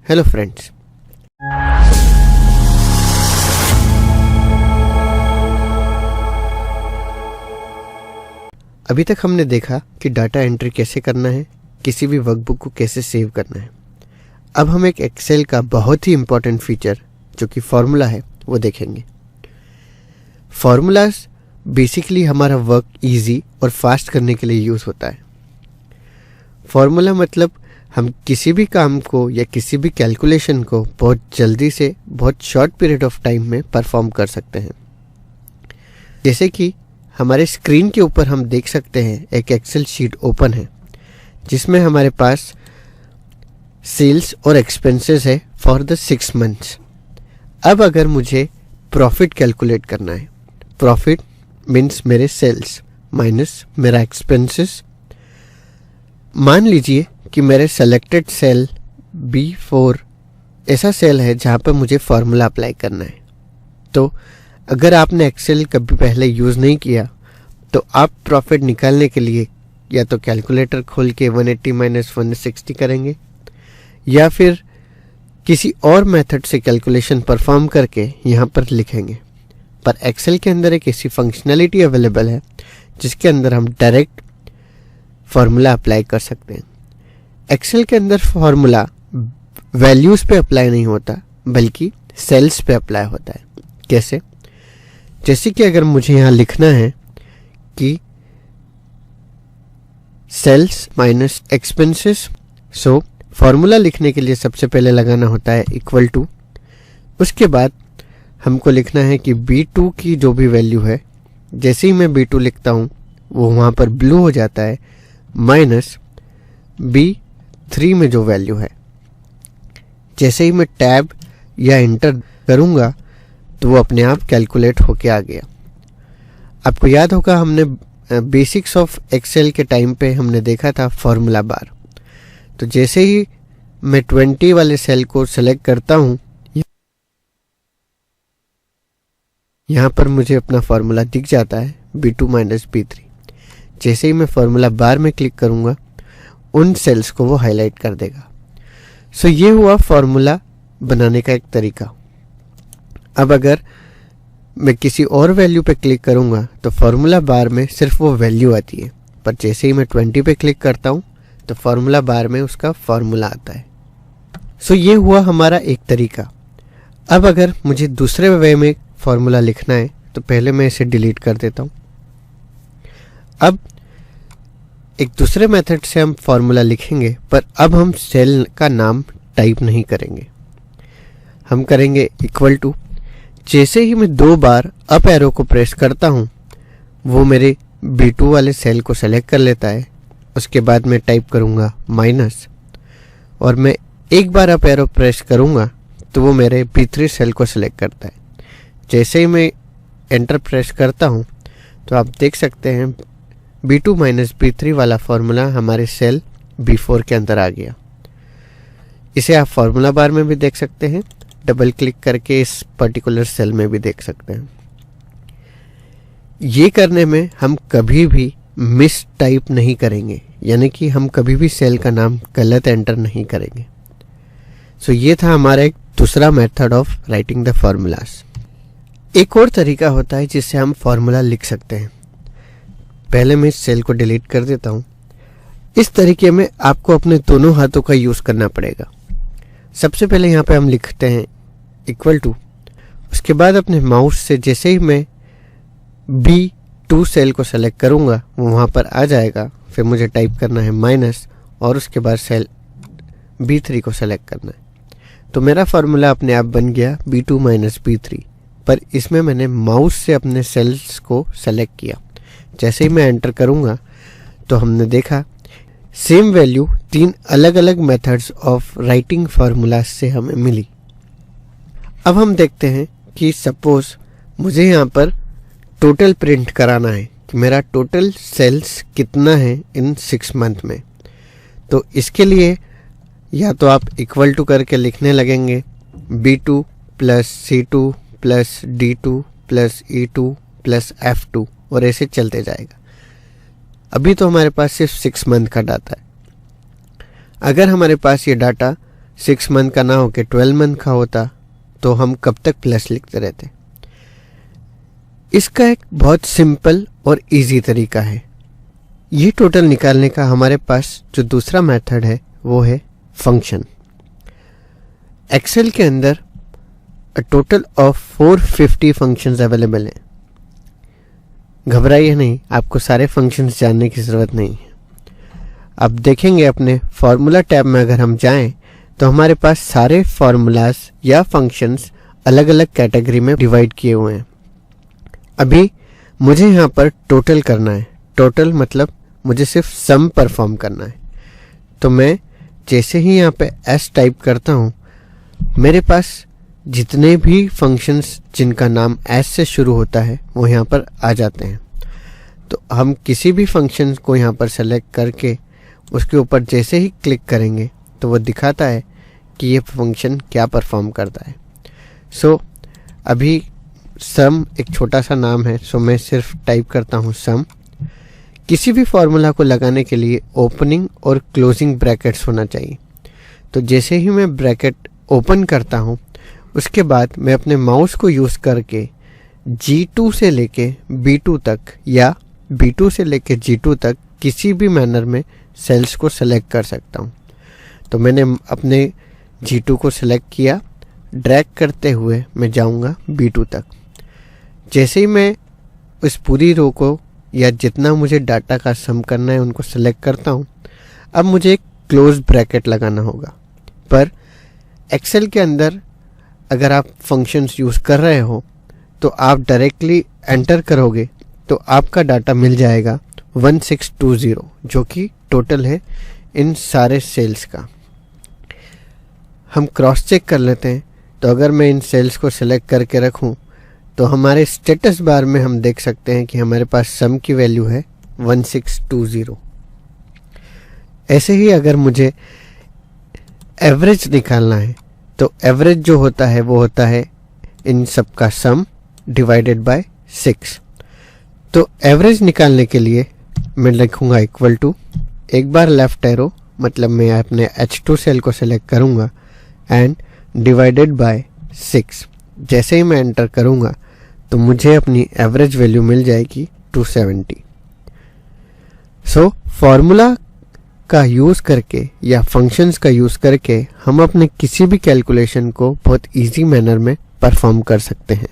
Hello friends, अभी तक हमने देखा कि डाटा एंट्री कैसे करना है, किसी भी वर्कबुक को कैसे सेव करना है। अब हम एक एक्सेल का बहुत ही इंपॉर्टेंट फीचर जो कि फॉर्मूला है वो देखेंगे। फॉर्मूलाज बेसिकली हमारा वर्क इजी और फास्ट करने के लिए यूज़ होता है। फॉर्मूला मतलब हम किसी भी काम को या किसी भी कैलकुलेशन को बहुत जल्दी से बहुत शॉर्ट पीरियड ऑफ टाइम में परफॉर्म कर सकते हैं। जैसे कि हमारे स्क्रीन के ऊपर हम देख सकते हैं एक एक्सेल शीट ओपन है जिसमें हमारे पास सेल्स और एक्सपेंसेस है फॉर द 6 मंथ्स। अब अगर मुझे प्रॉफिट कैलकुलेट करना है, प्रॉफिट मीन्स मेरे सेल्स माइनस मेरा एक्सपेंसेस। मान लीजिए कि मेरे सेलेक्टेड सेल B4 ऐसा सेल है जहाँ पर मुझे फार्मूला अप्लाई करना है। तो अगर आपने एक्सेल कभी पहले यूज़ नहीं किया तो आप प्रॉफिट निकालने के लिए या तो कैलकुलेटर खोल के 180 माइनस 160 करेंगे या फिर किसी और मेथड से कैलकुलेशन परफॉर्म करके यहाँ पर लिखेंगे। पर एक्सेल के अंदर एक ऐसी फंक्शनैलिटी अवेलेबल है जिसके अंदर हम डायरेक्ट फार्मूला अप्लाई कर सकते हैं। एक्सेल के अंदर फार्मूला वैल्यूज़ पे अप्लाई नहीं होता बल्कि सेल्स पे अप्लाई होता है। कैसे? जैसे कि अगर मुझे यहाँ लिखना है कि sales minus expenses, so formula लिखने के लिए सबसे पहले लगाना होता है इक्वल टू। उसके बाद हमको लिखना है कि B2 की जो भी वैल्यू है, जैसे ही मैं B2 लिखता हूँ वो वहाँ पर ब्लू हो जाता है, माइनस B3 में जो वैल्यू है। जैसे ही मैं टैब या इंटर करूँगा तो वो अपने आप कैलकुलेट होके आ गया। आपको याद होगा हमने बेसिक्स ऑफ एक्सेल के टाइम पे हमने देखा था फार्मूला बार। तो जैसे ही मैं 20 वाले सेल को सेलेक्ट करता हूँ, यहाँ पर मुझे अपना फार्मूला दिख जाता है B2 माइनस B3। जैसे ही मैं फार्मूला बार में क्लिक करूँगा उन सेल्स को वो हाईलाइट कर देगा। सो ये हुआ फार्मूला बनाने का एक तरीका। अब अगर मैं किसी और वैल्यू पे क्लिक करूँगा तो फार्मूला बार में सिर्फ वो वैल्यू आती है, पर जैसे ही मैं 20 पे क्लिक करता हूँ तो फार्मूला बार में उसका फार्मूला आता है। सो ये हुआ हमारा एक तरीका। अब अगर मुझे दूसरे वे में फार्मूला लिखना है तो पहले मैं इसे डिलीट कर देता हूँ। अब एक दूसरे मेथड से हम फार्मूला लिखेंगे, पर अब हम सेल का नाम टाइप नहीं करेंगे, हम करेंगे इक्वल टू। जैसे ही मैं 2 बार अप एरो को प्रेस करता हूँ वो मेरे B2 वाले सेल को सेलेक्ट कर लेता है। उसके बाद मैं टाइप करूँगा माइनस, और मैं एक बार अप एरो प्रेस करूँगा तो वो मेरे B3 सेल को सेलेक्ट करता है। जैसे ही मैं एंटर प्रेस करता हूँ तो आप देख सकते हैं B2 माइनस B3 वाला फार्मूला हमारे सेल B4 के अंदर आ गया। इसे आप फार्मूला बार में भी देख सकते हैं, डबल क्लिक करके इस पर्टिकुलर सेल में भी देख सकते हैं। ये करने में हम कभी भी मिस टाइप नहीं करेंगे, यानी कि हम कभी भी सेल का नाम गलत एंटर नहीं करेंगे। सो ये था हमारा एक दूसरा method of writing the formulas. एक और तरीका होता है जिससे हम फार्मूला लिख सकते हैं। पहले मैं इस सेल को डिलीट कर देता हूँ। इस तरीके में आपको अपने दोनों हाथों का यूज़ करना पड़ेगा। सबसे पहले यहाँ पे हम लिखते हैं इक्वल टू। उसके बाद अपने माउस से जैसे ही मैं B2 सेल को सेलेक्ट करूँगा वो वहाँ पर आ जाएगा। फिर मुझे टाइप करना है माइनस और उसके बाद सेल B3 को सेलेक्ट करना है। तो मेरा फार्मूला अपने आप बन गया B2 माइनस B3, पर इसमें मैंने माउस से अपने सेल्स को सेलेक्ट किया। जैसे ही मैं एंटर करूँगा तो हमने देखा सेम वैल्यू 3 अलग अलग मेथड्स ऑफ राइटिंग फार्मूलाज से हमें मिली। अब हम देखते हैं कि सपोज मुझे यहाँ पर टोटल प्रिंट कराना है कि मेरा टोटल सेल्स कितना है इन 6 मंथ में। तो इसके लिए या तो आप इक्वल टू करके लिखने लगेंगे B2 plus C2 plus D2 plus E2 plus F2 और ऐसे चलते जाएगा। अभी तो हमारे पास सिर्फ 6 मंथ का डाटा है। अगर हमारे पास ये डाटा 6 मंथ का ना हो के 12 मंथ का होता तो हम कब तक प्लस लिखते रहते। इसका एक बहुत सिंपल और इजी तरीका है। ये टोटल निकालने का हमारे पास जो दूसरा मेथड है वो है फंक्शन। एक्सेल के अंदर टोटल ऑफ 450 फंक्शंस अवेलेबल हैं। घबराइए नहीं, आपको सारे फंक्शंस जानने की ज़रूरत नहीं है। अब देखेंगे अपने फार्मूला टैब में अगर हम जाएं तो हमारे पास सारे फार्मूलाज या फंक्शंस अलग अलग कैटेगरी में डिवाइड किए हुए हैं। अभी मुझे यहाँ पर टोटल करना है। टोटल मतलब मुझे सिर्फ सम परफॉर्म करना है। तो मैं जैसे ही यहाँ पे एस टाइप करता हूँ, मेरे पास जितने भी फंक्शंस जिनका नाम एस से शुरू होता है वो यहाँ पर आ जाते हैं। तो हम किसी भी फंक्शन को यहाँ पर सेलेक्ट करके उसके ऊपर जैसे ही क्लिक करेंगे तो वो दिखाता है कि ये फंक्शन क्या परफॉर्म करता है। सो अभी सम एक छोटा सा नाम है, सो मैं सिर्फ टाइप करता हूँ सम। किसी भी फॉर्मूला को लगाने के लिए ओपनिंग और क्लोजिंग ब्रैकेट्स होना चाहिए। तो जैसे ही मैं ब्रैकेट ओपन करता हूँ उसके बाद मैं अपने माउस को यूज़ करके G2 से लेके B2 तक या B2 से लेके G2 तक किसी भी मैनर में सेल्स को सेलेक्ट कर सकता हूँ। तो मैंने अपने G2 को सेलेक्ट किया, ड्रैग करते हुए मैं जाऊँगा B2 तक। जैसे ही मैं इस पूरी रो को या जितना मुझे डाटा का सम करना है उनको सेलेक्ट करता हूँ, अब मुझे एक क्लोज ब्रैकेट लगाना होगा। पर एक्सेल के अंदर अगर आप फंक्शंस यूज़ कर रहे हो तो आप डायरेक्टली एंटर करोगे तो आपका डाटा मिल जाएगा 1620, जो कि टोटल है इन सारे सेल्स का। हम क्रॉस चेक कर लेते हैं। तो अगर मैं इन सेल्स को सिलेक्ट करके रखूं तो हमारे स्टेटस बार में हम देख सकते हैं कि हमारे पास सम की वैल्यू है 1620। ऐसे ही अगर मुझे एवरेज निकालना है तो एवरेज जो होता है वो होता है इन सब का सम डिवाइडेड बाय 6। तो एवरेज निकालने के लिए मैं लिखूंगा इक्वल टू, एक बार लेफ्ट एरो मतलब मैं अपने H2 सेल को सिलेक्ट करूंगा एंड डिवाइडेड बाय 6। जैसे ही मैं एंटर करूंगा तो मुझे अपनी एवरेज वैल्यू मिल जाएगी 270। सो फॉर्मूला का यूज़ करके या फंक्शंस का यूज़ करके हम अपने किसी भी कैलकुलेशन को बहुत इजी मैनर में परफॉर्म कर सकते हैं।